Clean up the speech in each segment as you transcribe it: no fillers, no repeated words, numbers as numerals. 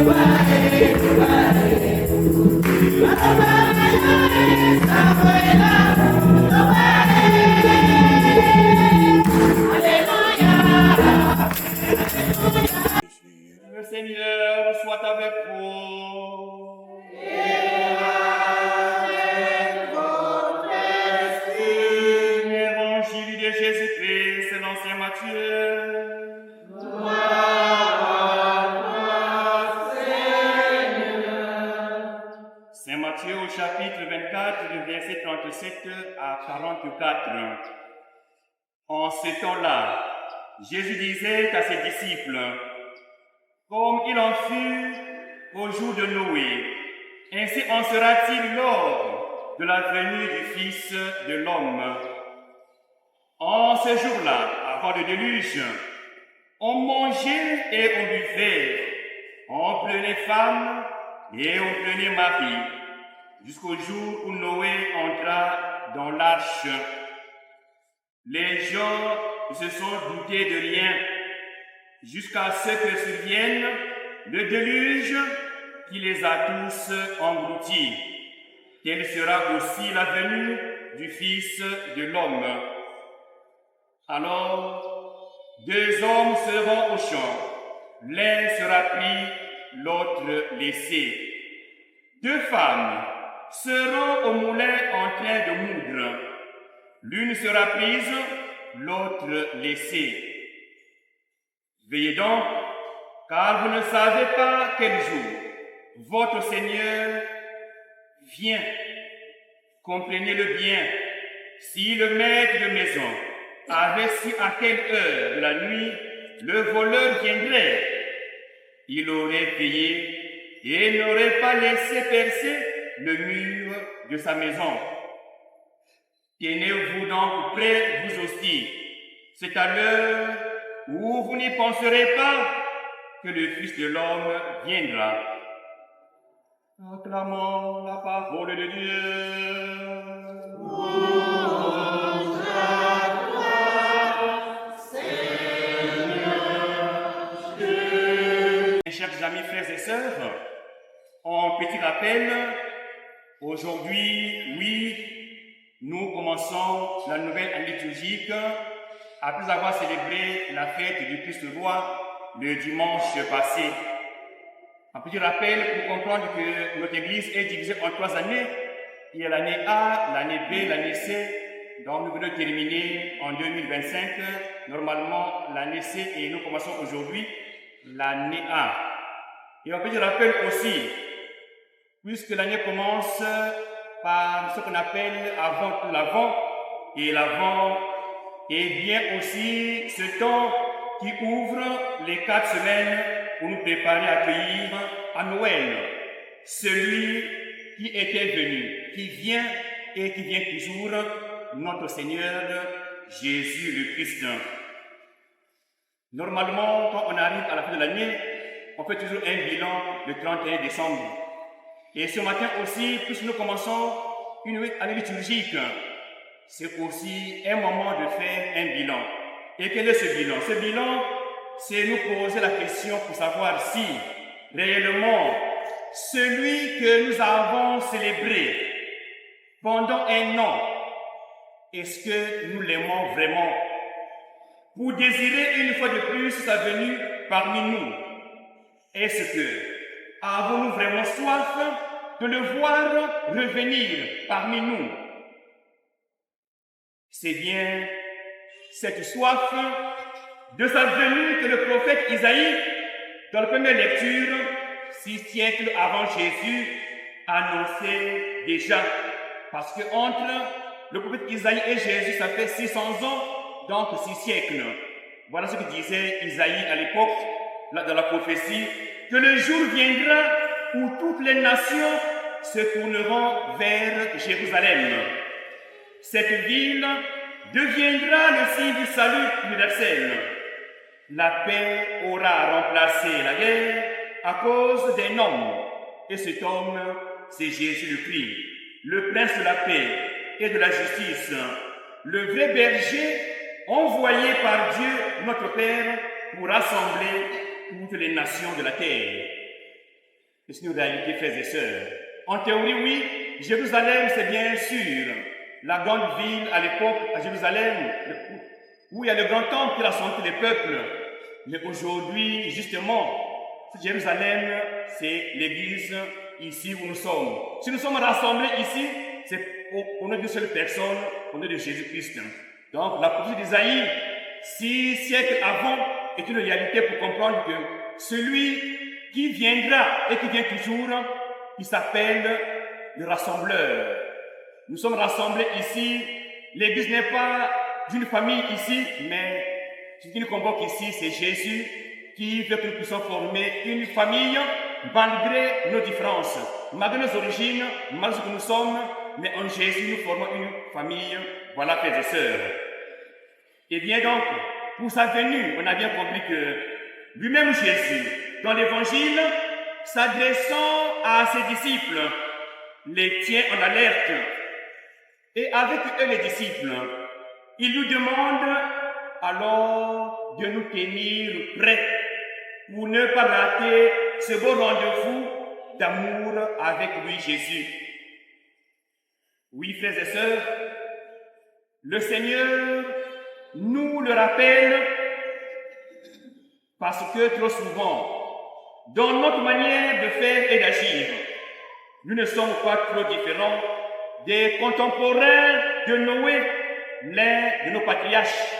Le Seigneur soit avec vous. Et avec votre esprit. Évangile de Jésus-Christ selon saint Matthieu. Saint Matthieu au chapitre 24, du verset 37 à 44. En ce temps-là, Jésus disait à ses disciples, comme il en fut au jour de Noé, ainsi en sera-t-il lors de la venue du Fils de l'homme. En ce jour-là, avant le déluge, on mangeait et on buvait, on prenait femme et on prenait mari, jusqu'au jour où Noé entra dans l'arche. Les gens se sont doutés de rien, jusqu'à ce que survienne le déluge qui les a tous engloutis. Telle sera aussi la venue du Fils de l'homme. Alors, deux hommes seront au champ, l'un sera pris, l'autre laissé. Deux femmes seront au moulin en train de moudre. L'une sera prise, l'autre laissée. Veillez donc, car vous ne savez pas quel jour votre Seigneur vient. Comprenez-le bien. Si le maître de maison avait su à quelle heure de la nuit le voleur viendrait, il aurait veillé et n'aurait pas laissé percer le mur de sa maison. Tenez-vous donc prêts, vous aussi. C'est à l'heure où vous n'y penserez pas que le Fils de l'homme viendra. Acclamons la parole de Dieu. Louange à toi, Seigneur Jésus. Mes chers amis, frères et sœurs, en petit rappel, aujourd'hui, oui, nous commençons la nouvelle année liturgique après avoir célébré la fête du Christ roi le dimanche passé. Un petit rappel pour comprendre que notre Église est divisée en 3 années. Il y a l'année A, l'année B, l'année C. Donc nous venons de terminer en 2025, normalement l'année C, et nous commençons aujourd'hui l'année A. Et un petit rappel aussi, puisque l'année commence par ce qu'on appelle avant tout l'avant, et l'avant est bien aussi ce temps qui ouvre les 4 semaines pour nous préparer à accueillir à Noël celui qui était venu, qui vient et qui vient toujours, notre Seigneur Jésus le Christ. Normalement, quand on arrive à la fin de l'année, on fait toujours un bilan le 31 décembre. Et ce matin aussi, puisque nous commençons une année liturgique, c'est aussi un moment de faire un bilan. Et quel est ce bilan? Ce bilan, c'est nous poser la question pour savoir si, réellement, celui que nous avons célébré pendant un an, est-ce que nous l'aimons vraiment? Pour désirer une fois de plus sa venue parmi nous, est-ce que avons-nous vraiment soif de le voir revenir parmi nous? C'est bien cette soif de sa venue que le prophète Isaïe, dans la première lecture, 6 siècles avant Jésus, annonçait déjà. Parce que entre le prophète Isaïe et Jésus, ça fait 600 ans, donc 6 siècles. Voilà ce que disait Isaïe à l'époque, dans la prophétie, que le jour viendra où toutes les nations se tourneront vers Jérusalem. Cette ville deviendra le signe du salut universel. La paix aura remplacé la guerre à cause d'un homme. Et cet homme, c'est Jésus le Christ, le prince de la paix et de la justice, le vrai berger envoyé par Dieu, notre Père, pour rassembler toutes les nations de la terre. C'est une réalité, frères et sœurs. En théorie, oui, Jérusalem, c'est bien sûr la grande ville à l'époque, à Jérusalem, où il y a le grand temple qui rassemble les peuples. Mais aujourd'hui, justement, Jérusalem, c'est l'église ici où nous sommes. Si nous sommes rassemblés ici, c'est au nom d'une seule personne, au nom de Jésus-Christ. Donc, la prophétie d'Isaïe, 6 siècles avant, est une réalité pour comprendre que celui qui viendra et qui vient toujours, il s'appelle le rassembleur. Nous sommes rassemblés ici. L'église n'est pas d'une famille ici, mais ce qui nous convoque ici, c'est Jésus qui veut que nous puissions former une famille malgré nos différences, malgré nos origines, malgré ce que nous sommes, mais en Jésus, nous formons une famille. Voilà, frères et sœurs. Et bien donc, pour sa venue, on a bien compris que lui-même Jésus, dans l'évangile, s'adressant à ses disciples, les tient en alerte. Et avec eux, les disciples, il nous demande alors de nous tenir prêts pour ne pas rater ce beau rendez-vous d'amour avec lui, Jésus. Oui, frères et sœurs, le Seigneur nous le rappelle parce que trop souvent, dans notre manière de faire et d'agir, nous ne sommes pas trop différents des contemporains de Noé, l'un de nos patriarches.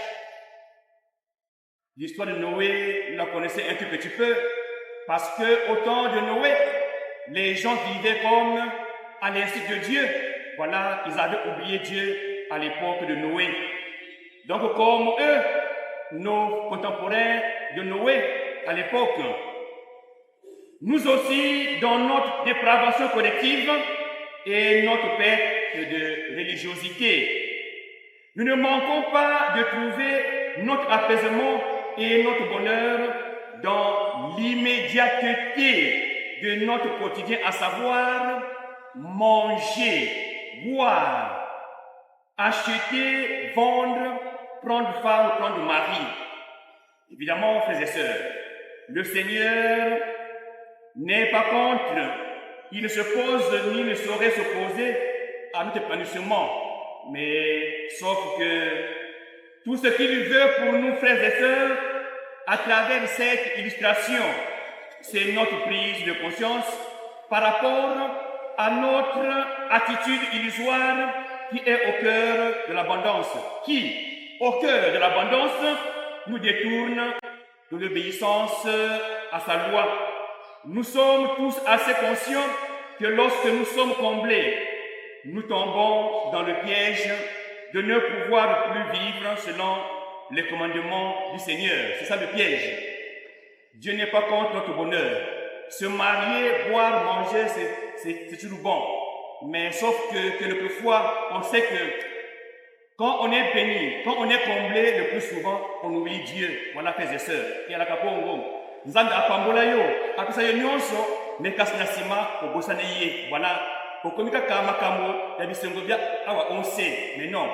L'histoire de Noé, nous la connaissons un tout petit peu, parce que au temps de Noé, les gens vivaient comme à l'insu de Dieu. Voilà, ils avaient oublié Dieu à l'époque de Noé. Donc, comme eux, nos contemporains de Noé à l'époque, nous aussi, dans notre dépravation collective et notre perte de religiosité, nous ne manquons pas de trouver notre apaisement et notre bonheur dans l'immédiateté de notre quotidien, à savoir manger, boire, acheter, vendre, prendre femme, prendre mari. Évidemment, frères et sœurs, le Seigneur n'est pas contre, il ne se pose ni ne saurait s'opposer à notre épanouissement, mais sauf que tout ce qu'il veut pour nous, frères et sœurs, à travers cette illustration, c'est notre prise de conscience par rapport à notre attitude illusoire qui est au cœur de l'abondance, qui, au cœur de l'abondance, nous détourne de l'obéissance à sa loi. Nous sommes tous assez conscients que lorsque nous sommes comblés, nous tombons dans le piège de ne pouvoir plus vivre selon les commandements du Seigneur. C'est ça le piège. Dieu n'est pas contre notre bonheur. Se marier, boire, manger, c'est toujours bon. Mais sauf que quelquefois, on sait que quand on est béni, quand on est comblé, le plus souvent, on oublie Dieu. Voilà, frères et sœurs. Et à la kapongo, nzambe apambola yo, apesa yo nyonso, mais kasi na sima, obosane ye. Voilà. Okomika kama kamo, ya bisengo bia, awa on sait. Mais non.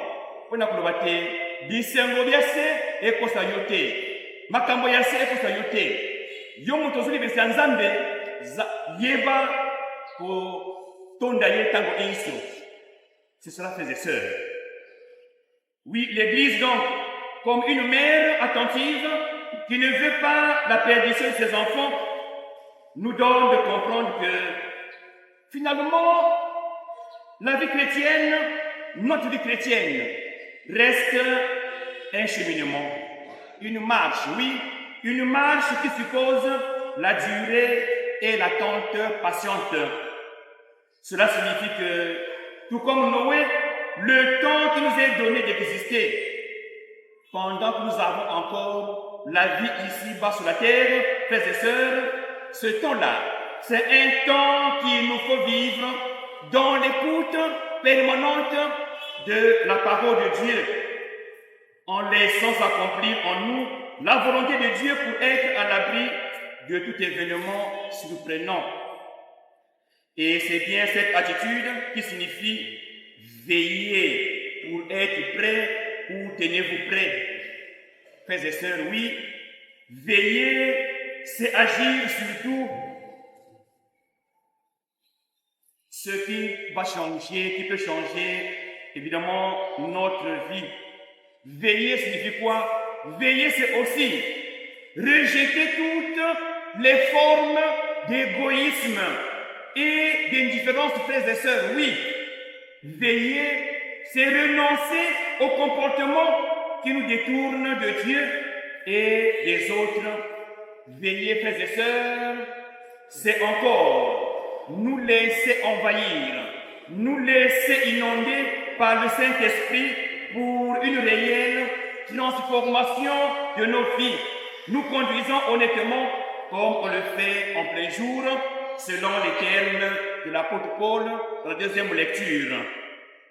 On a kolobate, bisengo bia se, ekosa yote. Makambo ya se, ekosa yote. Yo mutozuli besi nzambe, yeba, ko tonda ye tango inso. C'est cela, frères et sœurs. Oui, l'Église donc, comme une mère attentive qui ne veut pas la perdition de ses enfants, nous donne de comprendre que finalement, la vie chrétienne, notre vie chrétienne, reste un cheminement, une marche, oui, une marche qui suppose la durée et l'attente patiente. Cela signifie que, tout comme Noé, le temps qui nous est donné d'exister, pendant que nous avons encore la vie ici-bas sur la terre, frères et sœurs, ce temps-là, c'est un temps qu'il nous faut vivre dans l'écoute permanente de la parole de Dieu, en laissant s'accomplir en nous la volonté de Dieu pour être à l'abri de tout événement surprenant. Et c'est bien cette attitude qui signifie veiller pour être prêt ou tenez-vous prêt. Frères et sœurs, oui, veiller, c'est agir surtout ce qui va changer, qui peut changer, évidemment, notre vie. Veiller signifie quoi? Veiller, c'est aussi rejeter toutes les formes d'égoïsme et d'indifférence, frères et sœurs. Oui, veiller, c'est renoncer au comportement qui nous détourne de Dieu et des autres. Veiller, frères et sœurs, c'est encore nous laisser envahir, nous laisser inonder par le Saint-Esprit pour une réelle transformation de nos vies, nous conduisant honnêtement comme on le fait en plein jour, selon les termes de l'apôtre Paul dans la deuxième lecture.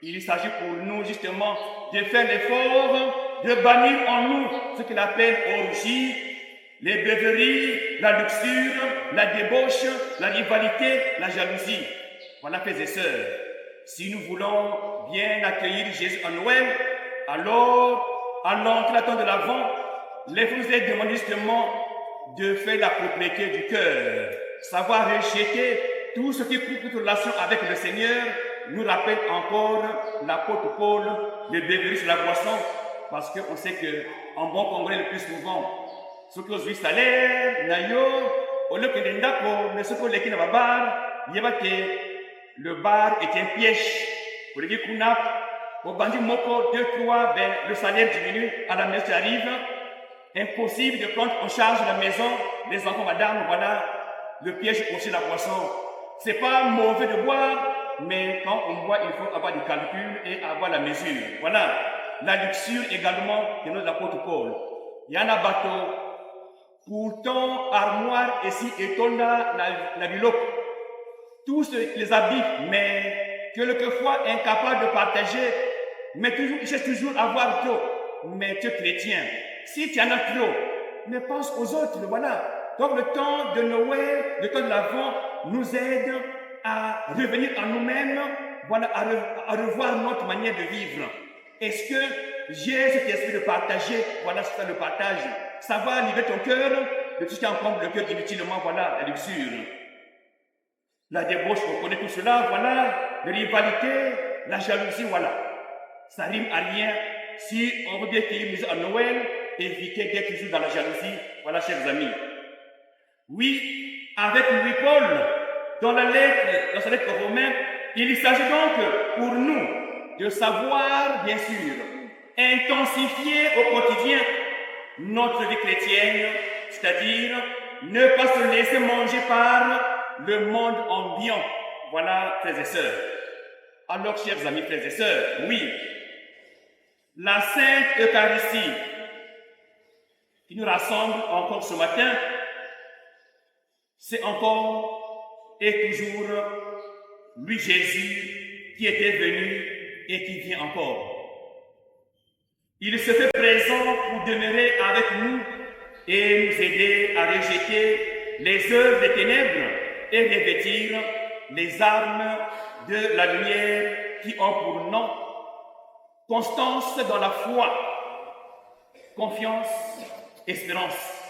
Il s'agit pour nous justement de faire l'effort de bannir en nous ce qu'il appelle orgie, les beuveries, la luxure, la débauche, la rivalité, la jalousie. Voilà, frères et sœurs, si nous voulons bien accueillir Jésus à Noël, alors, à l'entrée de l'Avent, les vous est demandé justement de faire la propriété du cœur, savoir rejeter tout ce qui coupe toute relation avec le Seigneur, nous rappelle encore l'apôtre Paul, le beuverie sur la boisson, parce qu'on sait que en bon congolais le plus souvent, ce que je salaire, nayo, au lieu que les ndako, mais ce que les kina bar, le bar est un piège. Pour les kunap, au bandit moko, 2, 3, ben, le salaire diminue, à la maison arrive. Impossible de prendre en charge la maison, les enfants, madame, voilà, le piège aussi la boisson. C'est pas mauvais de boire, mais quand on boit, il faut avoir du calcul et avoir la mesure. Voilà. La luxure également, de notre apôtre Paul. Il y en a bateau. Pourtant, armoire, ici, étonda, la biloque. Tous les habits, mais quelquefois incapable de partager, mais toujours, il cherche toujours à avoir trop. Mais tu es chrétien. Si tu en as trop, mais pense aux autres, voilà. Donc le temps de Noël, le temps de l'Avent, nous aide à revenir en nous-mêmes, voilà, à revoir notre manière de vivre. Est-ce que j'ai cet esprit de partager? Voilà, c'est ça le partage. Savoir livrer ton cœur de tout ce qui encombre le cœur inutilement, voilà, la luxure. La débauche, on connaît tout cela, voilà. La rivalité, la jalousie, voilà. Ça rime à rien. Si on veut bien qu'il y ait à Noël, évitez d'être toujours dans la jalousie. Voilà, chers amis. Oui, avec Louis-Paul, dans sa lettre aux Romains, il s'agit donc pour nous de savoir, bien sûr, intensifier au quotidien notre vie chrétienne, c'est-à-dire ne pas se laisser manger par le monde ambiant. Voilà, frères et sœurs. Alors, chers amis, frères et sœurs, oui, la Sainte Eucharistie qui nous rassemble encore ce matin, c'est encore et toujours lui Jésus qui était venu et qui vient encore. Il se fait présent pour demeurer avec nous et nous aider à rejeter les œuvres des ténèbres et revêtir les armes de la lumière qui ont pour nom constance dans la foi, confiance, espérance.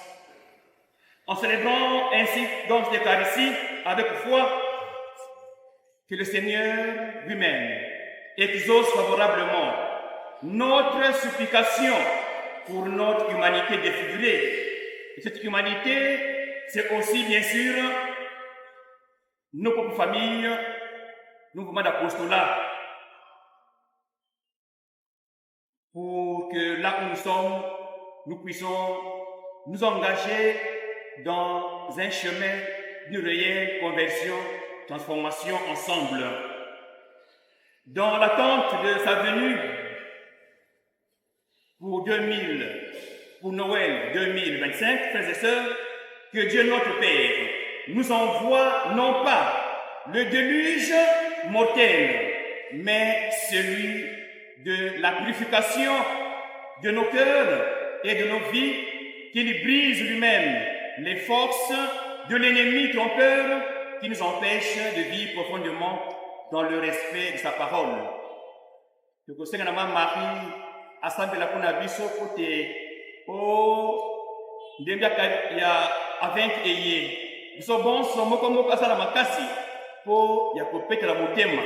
En célébrant ainsi dans cette Eucharistie avec foi que le Seigneur lui-même exauce favorablement notre supplication pour notre humanité défigurée. Et cette humanité, c'est aussi bien sûr nos propres familles, nos mouvements d'apostolat, pour que là où nous sommes, nous puissions nous engager dans un chemin de réelle conversion, transformation ensemble. Dans l'attente de sa venue pour Noël 2025, frères et sœurs, que Dieu notre Père nous envoie non pas le déluge mortel, mais celui de la purification de nos cœurs et de nos vies, qu'il brise lui-même les forces de l'ennemi trompeur qui nous empêche de vivre profondément dans le respect de sa parole. Que le Seigneur Marie assemble la kunabiso côté ndemba ya avec eye biso bon somo comme pasala makasi po ya kopetela motema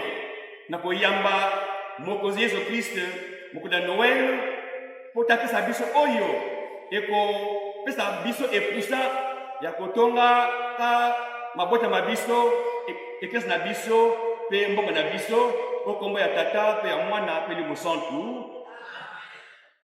na koyamba mokonzi Yesu Kristo mokolo ya Noel po tapesa biso oyo ekopesa biso epusa ya kotonga ka mabota ma biso eklesi na biso mpe mbongo na biso po kombo ya tata mpe ya mwana mpe libo santu